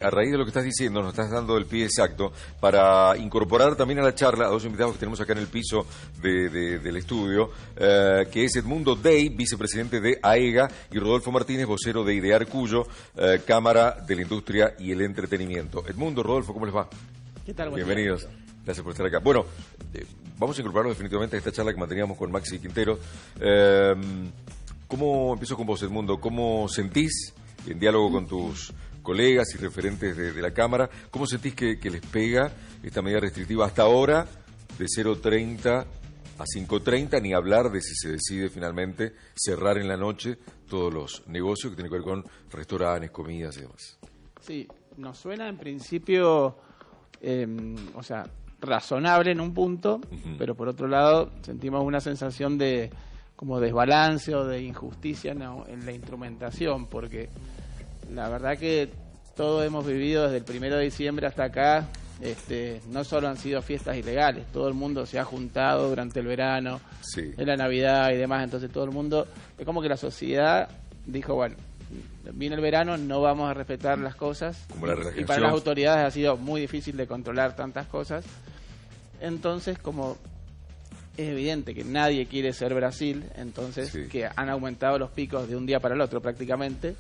A raíz de lo que estás diciendo, nos estás dando el pie exacto para incorporar también a la charla a dos invitados que tenemos acá en el piso del estudio, que es Edmundo Dey, vicepresidente de AEGA, y Rodolfo Martínez, vocero de Idear Cuyo, Cámara de la Industria y el Entretenimiento. Edmundo, Rodolfo, ¿cómo les va? ¿Qué tal? Bienvenidos. Gracias por estar acá. Bueno, vamos a incorporarnos definitivamente a esta charla que manteníamos con Maxi Quintero. ¿Cómo empiezo con vos, Edmundo? ¿Cómo sentís, en diálogo con tus colegas y referentes de la Cámara, cómo sentís que les pega esta medida restrictiva hasta ahora de 0,30 a 5,30, ni hablar de si se decide finalmente cerrar en la noche todos los negocios que tienen que ver con restaurantes, comidas y demás? Sí, nos suena en principio, razonable en un punto, pero por otro lado sentimos una sensación de como desbalance o de injusticia en la instrumentación, porque la verdad que todos hemos vivido desde el 1 de diciembre hasta acá, no solo han sido fiestas ilegales, todo el mundo se ha juntado durante el verano, sí, en la Navidad y demás, entonces todo el mundo, es como que la sociedad dijo, bueno, viene el verano, no vamos a respetar las cosas, como la y para las autoridades ha sido muy difícil de controlar tantas cosas, entonces como es evidente que nadie quiere ser Brasil, entonces sí, que han aumentado los picos de un día para el otro prácticamente.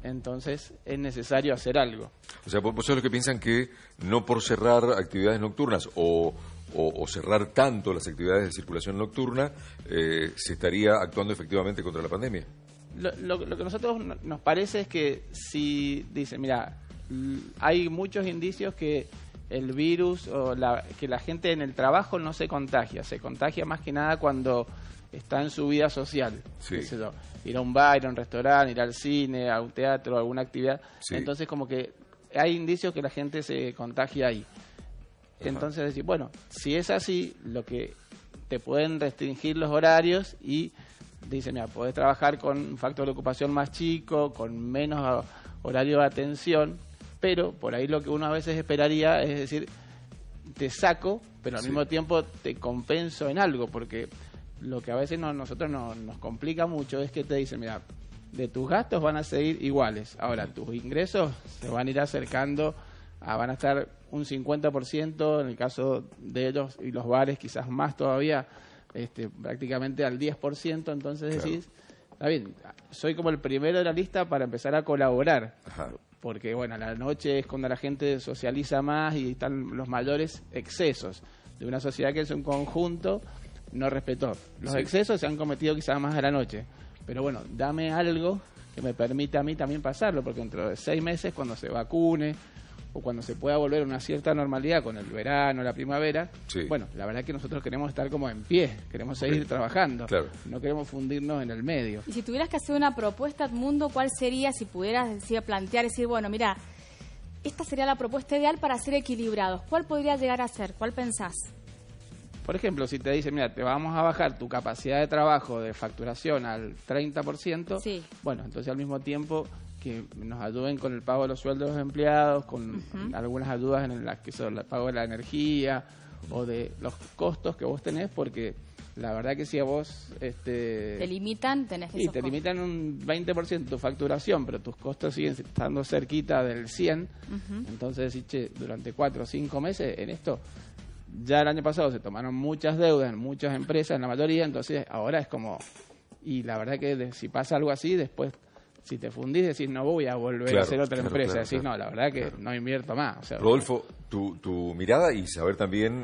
Entonces es necesario hacer algo. O sea, vos sos los que piensan que no por cerrar actividades nocturnas o cerrar tanto las actividades de circulación nocturna, se estaría actuando efectivamente contra la pandemia. Lo que a nosotros nos parece es que si dicen, mira, hay muchos indicios que el virus o que la gente en el trabajo no se contagia más que nada cuando está en su vida social, sí, qué sé yo, ir a un bar, ir a un restaurante, ir al cine, a un teatro, a alguna actividad, sí, entonces como que hay indicios que la gente se contagia ahí. Ajá. Entonces decir, bueno, si es así, lo que te pueden restringir los horarios y dice, mira, podés trabajar con un factor de ocupación más chico, con menos horario de atención, pero por ahí lo que uno a veces esperaría es decir, te saco, pero al mismo tiempo te compenso en algo, porque lo que a veces nosotros nos complica mucho es que te dicen, mira, de tus gastos van a seguir iguales, ahora tus ingresos se van a ir acercando, van a estar un 50% en el caso de ellos y los bares quizás más todavía, prácticamente al 10%, entonces claro, decís, está bien, soy como el primero de la lista para empezar a colaborar. Ajá. Porque bueno, a la noche es cuando la gente socializa más y están los mayores excesos de una sociedad que es un conjunto no respetó. Los excesos se han cometido quizás más a la noche, pero bueno, dame algo que me permita a mí también pasarlo, porque dentro de 6 meses, cuando se vacune o cuando se pueda volver a una cierta normalidad con el verano, la primavera, bueno, la verdad que nosotros queremos estar como en pie, queremos seguir trabajando, claro, no queremos fundirnos en el medio. Y si tuvieras que hacer una propuesta, Edmundo, ¿cuál sería, si pudieras decir, bueno, mira, esta sería la propuesta ideal para ser equilibrados? ¿Cuál podría llegar a ser? ¿Cuál pensás? Por ejemplo, si te dicen, mira, te vamos a bajar tu capacidad de trabajo de facturación al 30%, sí, bueno, entonces al mismo tiempo que nos ayuden con el pago de los sueldos de los empleados, con algunas ayudas en las que son el pago de la energía o de los costos que vos tenés, porque la verdad que si a vos te limitan, tenés esos te limitan un 20% tu facturación, pero tus costos siguen estando cerquita del 100%, entonces decís, che, durante 4 o 5 meses en esto, ya el año pasado se tomaron muchas deudas en muchas empresas, en la mayoría, entonces ahora es como, y la verdad que si pasa algo así, después si te fundís decís no voy a volver a hacer otra empresa, decís no, la verdad que no invierto más. O sea, Rodolfo, tu mirada y saber también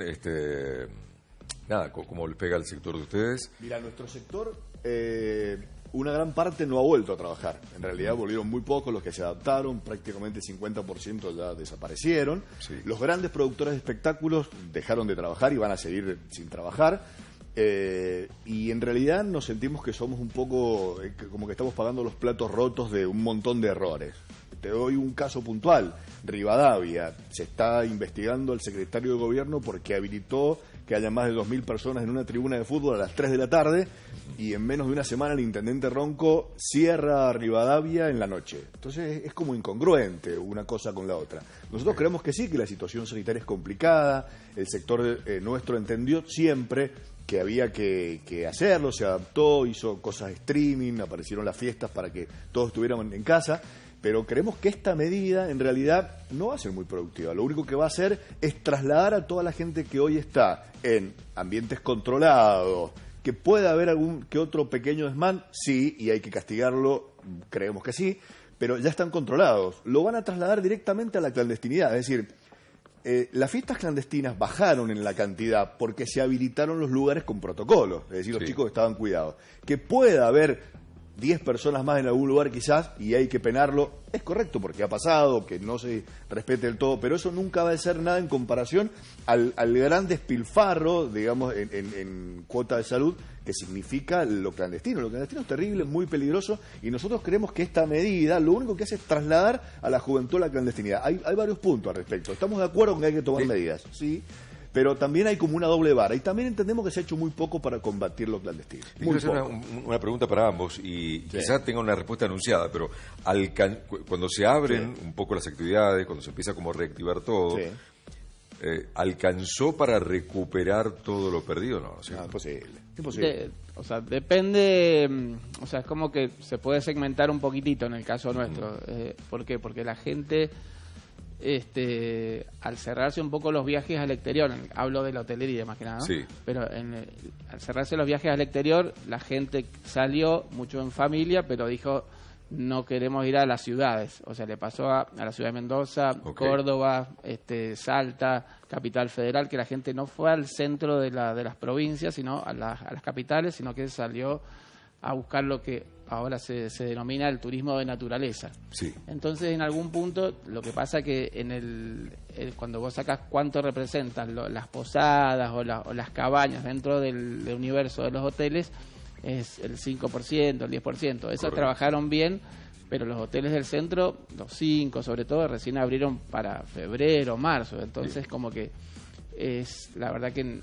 cómo les pega al sector de ustedes. Mira, nuestro sector, una gran parte no ha vuelto a trabajar. En realidad volvieron muy pocos los que se adaptaron, prácticamente 50% ya desaparecieron. Sí. Los grandes productores de espectáculos dejaron de trabajar y van a seguir sin trabajar. Y en realidad nos sentimos que somos un poco como que estamos pagando los platos rotos de un montón de errores. Te doy un caso puntual. Rivadavia, se está investigando al secretario de gobierno porque habilitó que haya más de 2.000 personas en una tribuna de fútbol a las 3 de la tarde y en menos de una semana el intendente Ronco cierra Rivadavia en la noche. Entonces es como incongruente una cosa con la otra. Nosotros creemos que sí, que la situación sanitaria es complicada, el sector nuestro entendió siempre que había que hacerlo, se adaptó, hizo cosas streaming, aparecieron las fiestas para que todos estuviéramos en casa. Pero creemos que esta medida en realidad no va a ser muy productiva. Lo único que va a hacer es trasladar a toda la gente que hoy está en ambientes controlados, que pueda haber algún que otro pequeño desmán, sí, y hay que castigarlo, creemos que sí, pero ya están controlados. Lo van a trasladar directamente a la clandestinidad, es decir, las fiestas clandestinas bajaron en la cantidad porque se habilitaron los lugares con protocolos, es decir, los chicos estaban cuidados. Que pueda haber 10 personas más en algún lugar quizás y hay que penarlo, es correcto porque ha pasado, que no se respete del todo, pero eso nunca va a ser nada en comparación al gran despilfarro, digamos, en cuota de salud que significa lo clandestino. Lo clandestino es terrible, muy peligroso y nosotros creemos que esta medida lo único que hace es trasladar a la juventud a la clandestinidad. Hay varios puntos al respecto. Estamos de acuerdo en que hay que tomar medidas, sí, pero también hay como una doble vara y también entendemos que se ha hecho muy poco para combatir lo clandestino. Quiero hacer una pregunta para ambos y quizás tenga una respuesta anunciada, pero cuando se abren un poco las actividades, cuando se empieza como a reactivar todo, ¿alcanzó para recuperar todo lo perdido? No, ¿sí? Imposible. O sea, depende, o sea, es como que se puede segmentar un poquitito en el caso nuestro. ¿Por qué? Porque la gente, al cerrarse un poco los viajes al exterior, hablo de la hotelería más que nada, ¿no? Sí. Pero al cerrarse los viajes al exterior, la gente salió mucho en familia, pero dijo, no queremos ir a las ciudades. O sea, le pasó a la ciudad de Mendoza, Córdoba, Salta, Capital Federal, que la gente no fue al centro de las provincias, sino a las capitales, sino que salió a buscar lo que ahora se denomina el turismo de naturaleza. Sí. Entonces, en algún punto, lo que pasa que cuando vos sacás cuánto representan las posadas o las cabañas dentro del universo de los hoteles, es el 5%, el 10%. Esos trabajaron bien, pero los hoteles del centro, los 5 sobre todo, recién abrieron para febrero, marzo. Entonces, como que es la verdad que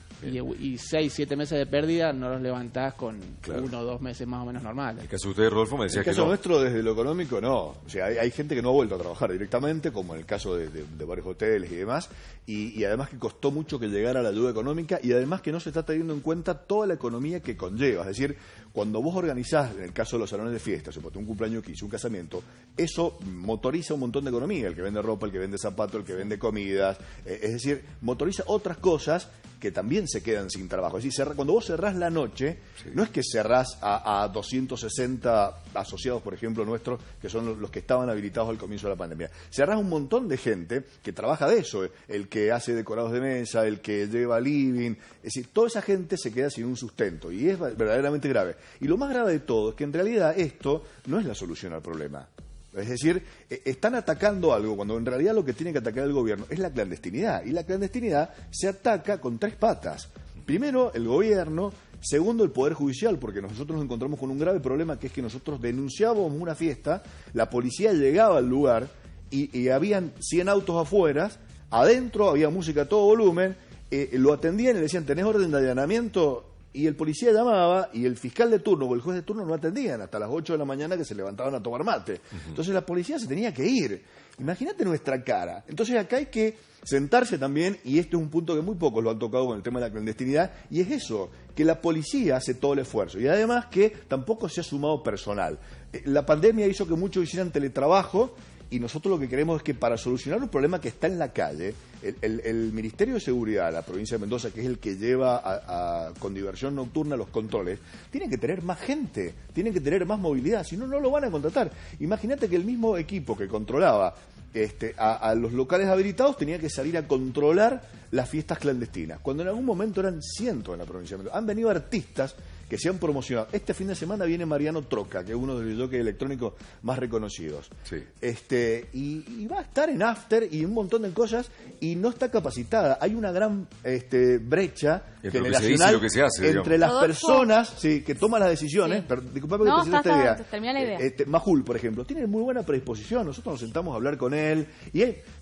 y 6, 7 meses de pérdida no los levantás con 1 o 2 meses más o menos normales. En el caso de usted, Rodolfo, me decía que no. En el caso nuestro, desde lo económico, no. O sea, hay gente que no ha vuelto a trabajar directamente, como en el caso de varios hoteles y demás, y además que costó mucho que llegara la ayuda económica, y además que no se está teniendo en cuenta toda la economía que conlleva. Es decir, cuando vos organizás, en el caso de los salones de fiestas, un cumpleaños 15, un casamiento, eso motoriza un montón de economía. El que vende ropa, el que vende zapatos, el que vende comidas. Es decir, motoriza otras cosas que también se quedan sin trabajo. Es decir, cuando vos cerrás la noche, no es que cerrás a 260 asociados, por ejemplo, nuestros, que son los que estaban habilitados al comienzo de la pandemia. Cerrás un montón de gente que trabaja de eso, el que hace decorados de mesa, el que lleva living. Es decir, toda esa gente se queda sin un sustento y es verdaderamente grave. Y lo más grave de todo es que en realidad esto no es la solución al problema. Es decir, están atacando algo cuando en realidad lo que tiene que atacar el gobierno es la clandestinidad. Y la clandestinidad se ataca con 3 patas. Primero, el gobierno. Segundo, el Poder Judicial, porque nosotros nos encontramos con un grave problema, que es que nosotros denunciábamos una fiesta, la policía llegaba al lugar y habían 100 autos afuera, adentro había música a todo volumen, lo atendían y le decían, ¿tenés orden de allanamiento? Y el policía llamaba y el fiscal de turno o el juez de turno no atendían hasta las 8 de la mañana, que se levantaban a tomar mate. Entonces la policía se tenía que ir. Imagínate nuestra cara. Entonces acá hay que sentarse también, y este es un punto que muy pocos lo han tocado con el tema de la clandestinidad, y es eso, que la policía hace todo el esfuerzo. Y además que tampoco se ha sumado personal. La pandemia hizo que muchos hicieran teletrabajo, y nosotros lo que queremos es que para solucionar un problema que está en la calle, el Ministerio de Seguridad de la provincia de Mendoza, que es el que lleva con diversión nocturna los controles, tiene que tener más gente, tiene que tener más movilidad, si no, no lo van a contratar. Imagínate que el mismo equipo que controlaba a los locales habilitados tenía que salir a controlar las fiestas clandestinas, cuando en algún momento eran cientos en la provincia de Mendoza. Han venido artistas que se han promocionado. Este fin de semana viene Mariano Troca, que es uno de los jockeys electrónicos más reconocidos. Sí. Y va a estar en after y un montón de cosas, y no está capacitada. Hay una gran brecha generacional entre las personas que toman las decisiones. Sí. Disculpame que te esta idea. Termina la idea. Majul, por ejemplo, tiene muy buena predisposición. Nosotros nos sentamos a hablar con él,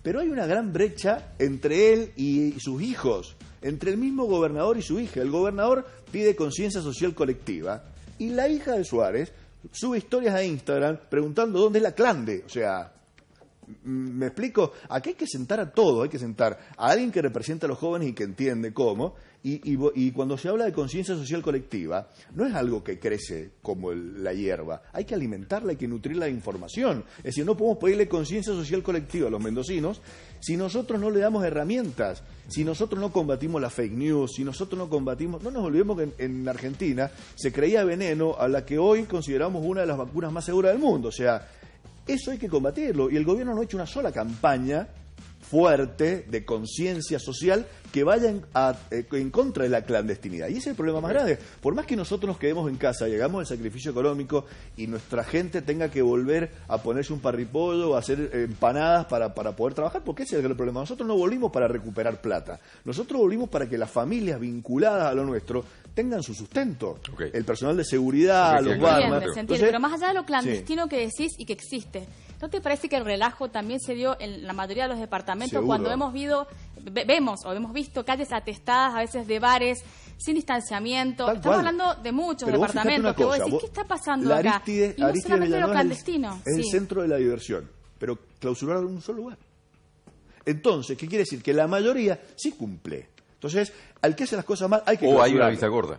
pero hay una gran brecha entre él y sus hijos, entre el mismo gobernador y su hija. El gobernador pide conciencia social colectiva y la hija de Suárez sube historias a Instagram preguntando dónde es la clande. O sea, ¿Me explico? Aquí hay que sentar a todos, hay que sentar a alguien que representa a los jóvenes y que entiende cómo. Y cuando se habla de conciencia social colectiva, no es algo que crece como la hierba. Hay que alimentarla, hay que nutrirla de información. Es decir, no podemos pedirle conciencia social colectiva a los mendocinos si nosotros no le damos herramientas, si nosotros no combatimos la fake news, si nosotros no combatimos... No nos olvidemos que en Argentina se creía veneno a la que hoy consideramos una de las vacunas más seguras del mundo. O sea, eso hay que combatirlo. Y el gobierno no ha hecho una sola campaña fuerte de conciencia social que vaya en contra de la clandestinidad. Y ese es el problema más grande. Por más que nosotros nos quedemos en casa y hagamos el sacrificio económico y nuestra gente tenga que volver a ponerse un parripollo o a hacer empanadas para poder trabajar, porque ese es el problema. Nosotros no volvimos para recuperar plata. Nosotros volvimos para que las familias vinculadas a lo nuestro tengan su sustento. Okay. El personal de seguridad, los barman. Pero más allá de lo clandestino que decís y que existe, ¿no te parece que el relajo también se dio en la mayoría de los departamentos? Seguro. Cuando hemos visto calles atestadas a veces de bares sin distanciamiento? Estamos hablando de muchos departamentos que vos decís, ¿qué está pasando acá? Y no solamente lo clandestino. Es el centro de la diversión, pero clausuraron en un solo lugar. Entonces, ¿qué quiere decir? Que la mayoría sí cumple. Entonces, al que hace las cosas mal hay que clausurarlo. O hay una vista gorda.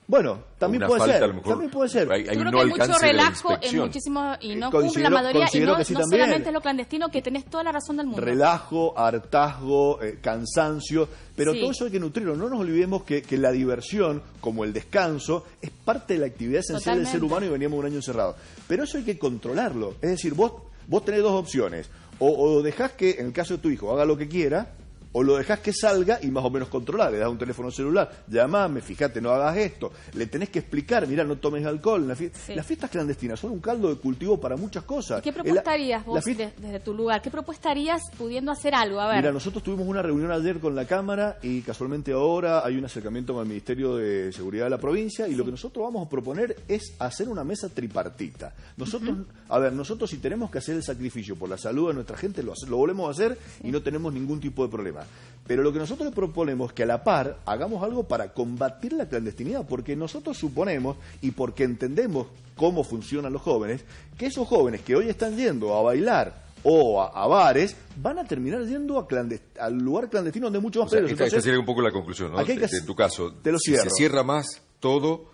Bueno, también puede ser. También puede ser. Yo creo que hay mucho relajo en muchísimos y no cumple la mayoría. Y no solamente es lo clandestino, que tenés toda la razón del mundo. Relajo, hartazgo, cansancio, pero todo eso hay que nutrirlo. No nos olvidemos que la diversión, como el descanso, es parte de la actividad esencial del ser humano y veníamos un año encerrado. Pero eso hay que controlarlo. Es decir, vos tenés dos opciones. O dejás que, en el caso de tu hijo, haga lo que quiera, o lo dejás que salga y más o menos controlar. Le das un teléfono celular, llamame, fíjate, no hagas esto. Le tenés que explicar, mira, no tomes alcohol. Las fiestas clandestinas son un caldo de cultivo para muchas cosas. ¿Y qué propuesta harías vos desde tu lugar? ¿Qué propuesta harías pudiendo hacer algo? A ver. Mira, nosotros tuvimos una reunión ayer con la Cámara y casualmente ahora hay un acercamiento con el Ministerio de Seguridad de la provincia y lo que nosotros vamos a proponer es hacer una mesa tripartita. Nosotros si tenemos que hacer el sacrificio por la salud de nuestra gente, lo volvemos a hacer y no tenemos ningún tipo de problema. Pero lo que nosotros le proponemos es que a la par hagamos algo para combatir la clandestinidad, porque nosotros suponemos y porque entendemos cómo funcionan los jóvenes, que esos jóvenes que hoy están yendo a bailar o a bares van a terminar yendo al lugar clandestino donde es mucho más peligroso. Esta sería un poco la conclusión, ¿no? En tu caso, si se cierra más todo,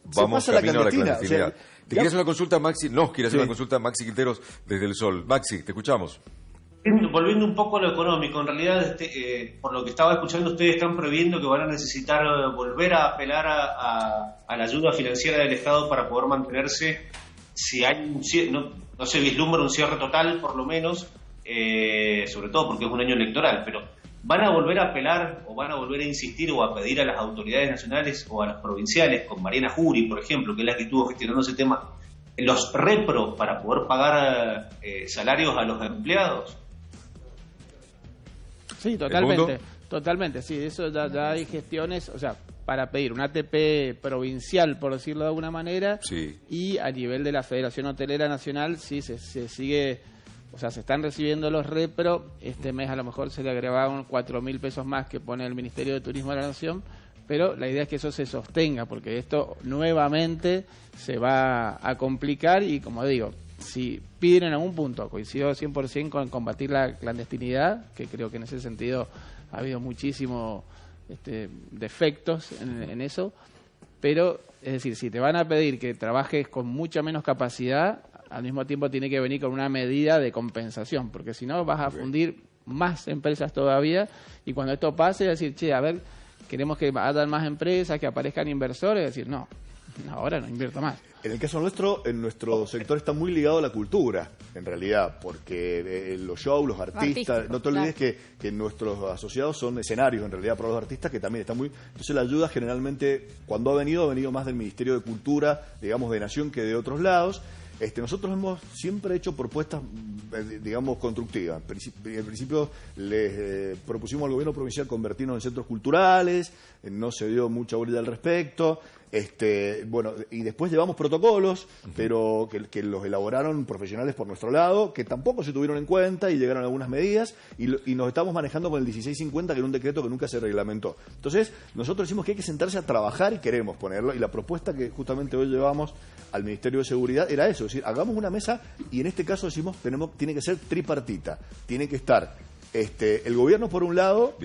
vamos camino a la clandestinidad. ¿Te quieres hacer una consulta, Maxi? Quiere hacer una consulta, Maxi Quinteros, desde El Sol. Maxi, te escuchamos. Volviendo un poco a lo económico, en realidad, por lo que estaba escuchando, ustedes están previendo que van a necesitar volver a apelar a la ayuda financiera del Estado para poder mantenerse, si hay no se vislumbra un cierre total, por lo menos, sobre todo porque es un año electoral, pero ¿van a volver a apelar o van a volver a insistir o a pedir a las autoridades nacionales o a las provinciales, con Mariana Jury, por ejemplo, que es la que estuvo gestionando ese tema, los repros para poder pagar salarios a los empleados? Sí, totalmente, sí, eso ya hay gestiones, o sea, para pedir un ATP provincial, por decirlo de alguna manera, y a nivel de la Federación Hotelera Nacional, sí, se sigue, o sea, se están recibiendo los repro, este mes a lo mejor se le agregaron 4.000 pesos más que pone el Ministerio de Turismo de la Nación, pero la idea es que eso se sostenga, porque esto nuevamente se va a complicar y, como digo, si piden en algún punto, coincido 100% con combatir la clandestinidad, que creo que en ese sentido ha habido muchísimos defectos en eso, pero es decir, si te van a pedir que trabajes con mucha menos capacidad, al mismo tiempo tiene que venir con una medida de compensación, porque si no vas a fundir más empresas todavía, y cuando esto pase, es decir, a ver, queremos que hayan más empresas, que aparezcan inversores, es decir, no, ahora no invierto más. En el caso nuestro, en nuestro sector está muy ligado a la cultura, en realidad, porque los shows, los artistas, no te olvides que nuestros asociados son escenarios, en realidad, para los artistas, que también están muy... Entonces la ayuda generalmente, cuando ha venido más del Ministerio de Cultura, digamos, de Nación, que de otros lados. Nosotros hemos siempre hecho propuestas, digamos, constructivas. En principio les propusimos al gobierno provincial convertirnos en centros culturales, no se dio mucha bola al respecto. Bueno, y después llevamos protocolos, pero que los elaboraron profesionales por nuestro lado, que tampoco se tuvieron en cuenta y llegaron algunas medidas, y nos estamos manejando con el 1650, que era un decreto que nunca se reglamentó. Entonces, nosotros decimos que hay que sentarse a trabajar y queremos ponerlo, y la propuesta que justamente hoy llevamos al Ministerio de Seguridad era eso, es decir, hagamos una mesa, y en este caso decimos, tiene que ser tripartita, tiene que estar el gobierno por un lado,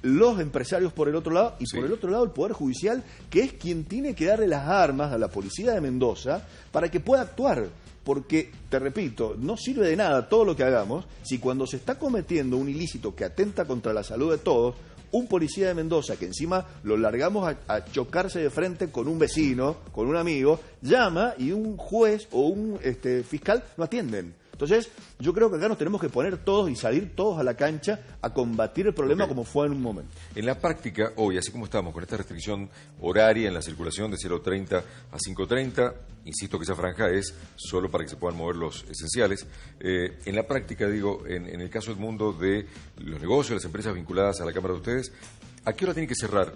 los empresarios por el otro lado, y por el otro lado el Poder Judicial, que es quien tiene que darle las armas a la policía de Mendoza para que pueda actuar. Porque, te repito, no sirve de nada todo lo que hagamos si cuando se está cometiendo un ilícito que atenta contra la salud de todos, un policía de Mendoza, que encima lo largamos a chocarse de frente con un vecino, con un amigo, llama y un juez o un fiscal no atienden. Entonces, yo creo que acá nos tenemos que poner todos y salir todos a la cancha a combatir el problema como fue en un momento. En la práctica, hoy, así como estamos, con esta restricción horaria en la circulación de 0:30 a 5:30, insisto que esa franja es solo para que se puedan mover los esenciales. En la práctica, digo, en el caso del mundo de los negocios, las empresas vinculadas a la Cámara de ustedes, ¿a qué hora tienen que cerrar?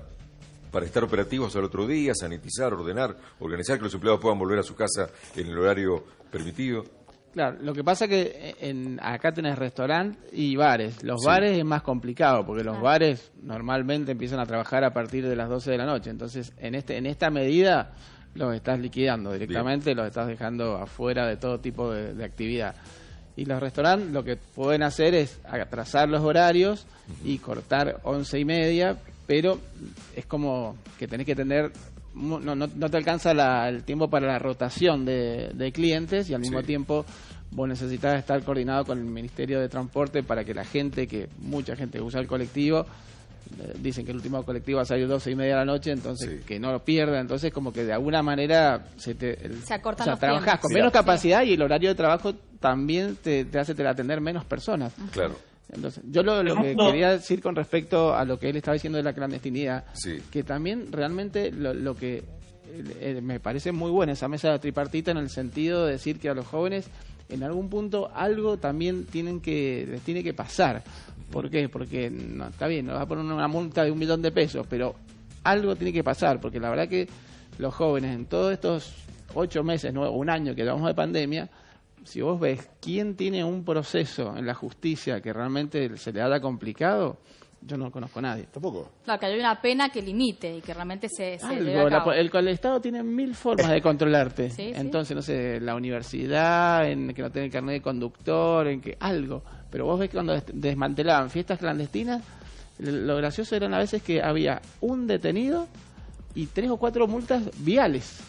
Para estar operativos al otro día, sanitizar, ordenar, organizar que los empleados puedan volver a su casa en el horario permitido. Claro, lo que pasa es que acá tenés restaurantes y bares. Los bares es más complicado porque los bares normalmente empiezan a trabajar a partir de las 12 de la noche. Entonces, en esta medida los estás liquidando directamente, los estás dejando afuera de todo tipo de actividad. Y los restaurantes lo que pueden hacer es atrasar los horarios y cortar 11:30, pero es como que tenés que tener... No te alcanza el tiempo para la rotación de clientes y al mismo tiempo vos necesitas estar coordinado con el Ministerio de Transporte para que mucha gente usa el colectivo, dicen que el último colectivo va a salir 12:30 de la noche, entonces que no lo pierda, entonces como que de alguna manera se acortan los trabajás con menos capacidad y el horario de trabajo también te hace atender menos personas. Claro. Entonces, yo lo que quería decir con respecto a lo que él estaba diciendo de la clandestinidad, que también realmente lo que me parece muy buena esa mesa tripartita en el sentido de decir que a los jóvenes en algún punto algo también les tiene que pasar. ¿Por qué? Porque no, está bien, nos va a poner una multa de 1 millón de pesos, pero algo tiene que pasar, porque la verdad que los jóvenes en todos estos 8 meses, un año que llevamos de pandemia, si vos ves quién tiene un proceso en la justicia que realmente se le haya complicado, yo no conozco a nadie. Tampoco. Claro, que hay una pena que limite y que realmente se lleve a cabo. El Estado tiene 1000 formas de controlarte. Sí, entonces, no sé, la universidad, en que no tiene carnet de conductor, en que algo. Pero vos ves que cuando desmantelaban fiestas clandestinas, lo gracioso eran a veces que había un detenido y 3 o 4 multas viales.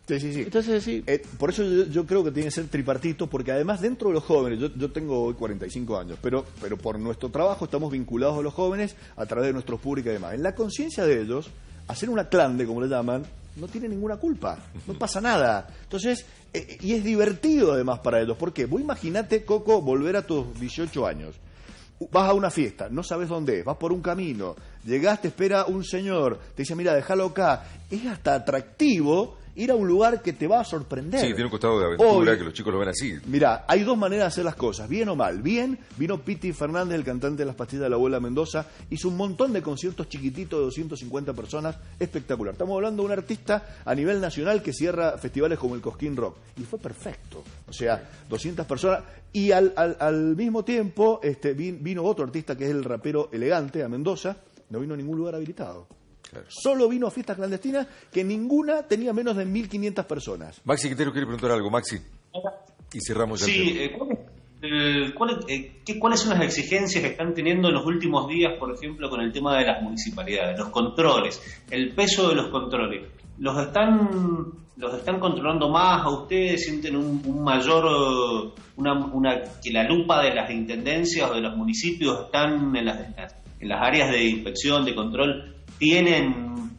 Sí. Entonces, sí. Por eso yo creo que tiene que ser tripartito, porque además dentro de los jóvenes, yo tengo hoy 45 años, pero por nuestro trabajo estamos vinculados a los jóvenes a través de nuestros públicos y demás. En la conciencia de ellos, hacer una clande, como le llaman, no tiene ninguna culpa, no pasa nada. Entonces, y es divertido además para ellos. ¿Por qué? Vos imaginate, Coco, volver a tus 18 años. Vas a una fiesta, no sabes dónde es, vas por un camino, llegás, te espera un señor, te dice, mira, déjalo acá. Es hasta atractivo ir a un lugar que te va a sorprender. Sí, tiene un costado de aventura que los chicos lo ven así. Mira, hay 2 maneras de hacer las cosas, bien o mal. Bien, vino Piti Fernández, el cantante de Las Pastillas de la Abuela Mendoza, hizo un montón de conciertos chiquititos de 250 personas, espectacular. Estamos hablando de un artista a nivel nacional que cierra festivales como el Cosquín Rock. Y fue perfecto. O sea, 200 personas. Y al mismo tiempo vino otro artista que es el rapero Elegante a Mendoza, no vino a ningún lugar habilitado. Claro. Solo vino a fiestas clandestinas que ninguna tenía menos de 1500 personas. Maxi Quintero quiere preguntar algo, Maxi. Y cerramos ya el tema. ¿Cuáles son las exigencias que están teniendo en los últimos días, por ejemplo, con el tema de las municipalidades, los controles, el peso de los controles? ¿Los están controlando más a ustedes? ¿Sienten un mayor, que la lupa de las intendencias o de los municipios están en las áreas de inspección, de control? ¿Tienen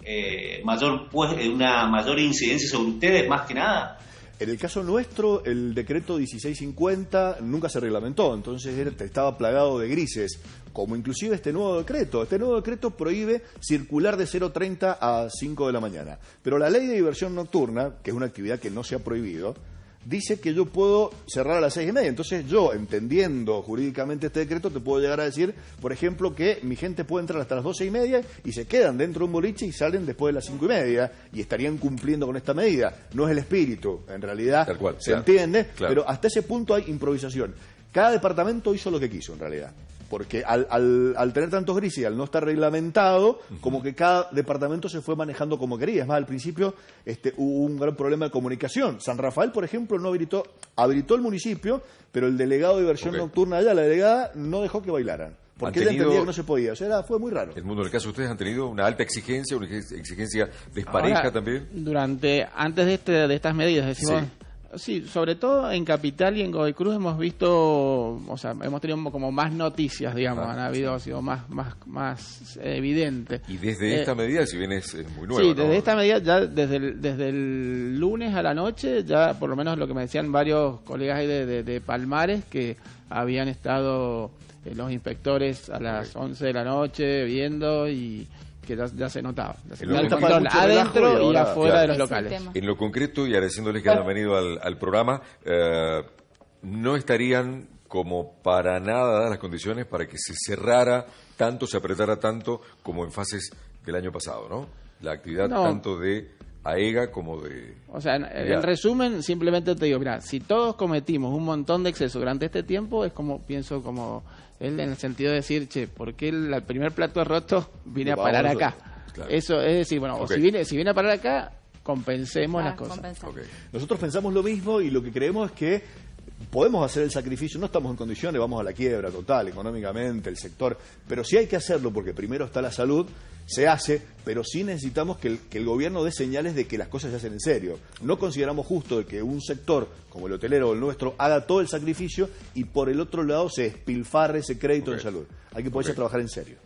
una mayor incidencia sobre ustedes, más que nada? En el caso nuestro, el decreto 1650 nunca se reglamentó, entonces estaba plagado de grises, como inclusive este nuevo decreto. Este nuevo decreto prohíbe circular de 0:30 a 5 de la mañana. Pero la ley de diversión nocturna, que es una actividad que no se ha prohibido, dice que yo puedo cerrar a las 6:30. Entonces yo, entendiendo jurídicamente este decreto, te puedo llegar a decir, por ejemplo, que mi gente puede entrar hasta las 12:30 y se quedan dentro de un boliche y salen después de las 5:30 y estarían cumpliendo con esta medida. No es el espíritu, en realidad Tal cual, se claro, entiende, claro. pero hasta ese punto hay improvisación. Cada departamento hizo lo que quiso, en realidad. Porque al tener tantos grises y al no estar reglamentado, como que cada departamento se fue manejando como quería. Es más, al principio hubo un gran problema de comunicación. San Rafael, por ejemplo, no habilitó el municipio, pero el delegado de diversión nocturna allá, la delegada, no dejó que bailaran. Porque ella entendía que no se podía. O sea, fue muy raro. El mundo del caso, ¿ustedes han tenido una alta exigencia, una exigencia despareja Ahora, también? Antes de estas medidas, decimos... Sí, sobre todo en Capital y en Godoy Cruz hemos visto, o sea, hemos tenido como más noticias, digamos, ha sido más evidente. Y desde esta medida, si bien es muy nueva, sí, ¿no? desde esta medida, ya desde el lunes a la noche, ya por lo menos lo que me decían varios colegas ahí de Palmares, que habían estado los inspectores a las 11 de la noche viendo y... que ya se notaba. El control adentro y afuera de los locales. En lo concreto, y agradeciéndoles que hayan venido al programa, no estarían como para nada dadas las condiciones para que se cerrara tanto, se apretara tanto como en fases del año pasado, ¿no? La actividad tanto de AEGA como de... O sea, en resumen, simplemente te digo, mira, si todos cometimos un montón de excesos durante este tiempo, es como, pienso como él en el sentido de decir, che, ¿por qué el primer plato roto vine a parar acá? Claro. Eso es decir, bueno, o si viene a parar acá, compensemos las cosas. Nosotros pensamos lo mismo y lo que creemos es que podemos hacer el sacrificio, no estamos en condiciones, vamos a la quiebra total, económicamente, el sector, pero sí hay que hacerlo porque primero está la salud, se hace, pero sí necesitamos que el gobierno dé señales de que las cosas se hacen en serio. No consideramos justo de que un sector como el hotelero o el nuestro haga todo el sacrificio y por el otro lado se despilfarre ese crédito en salud. Hay que poderse trabajar en serio.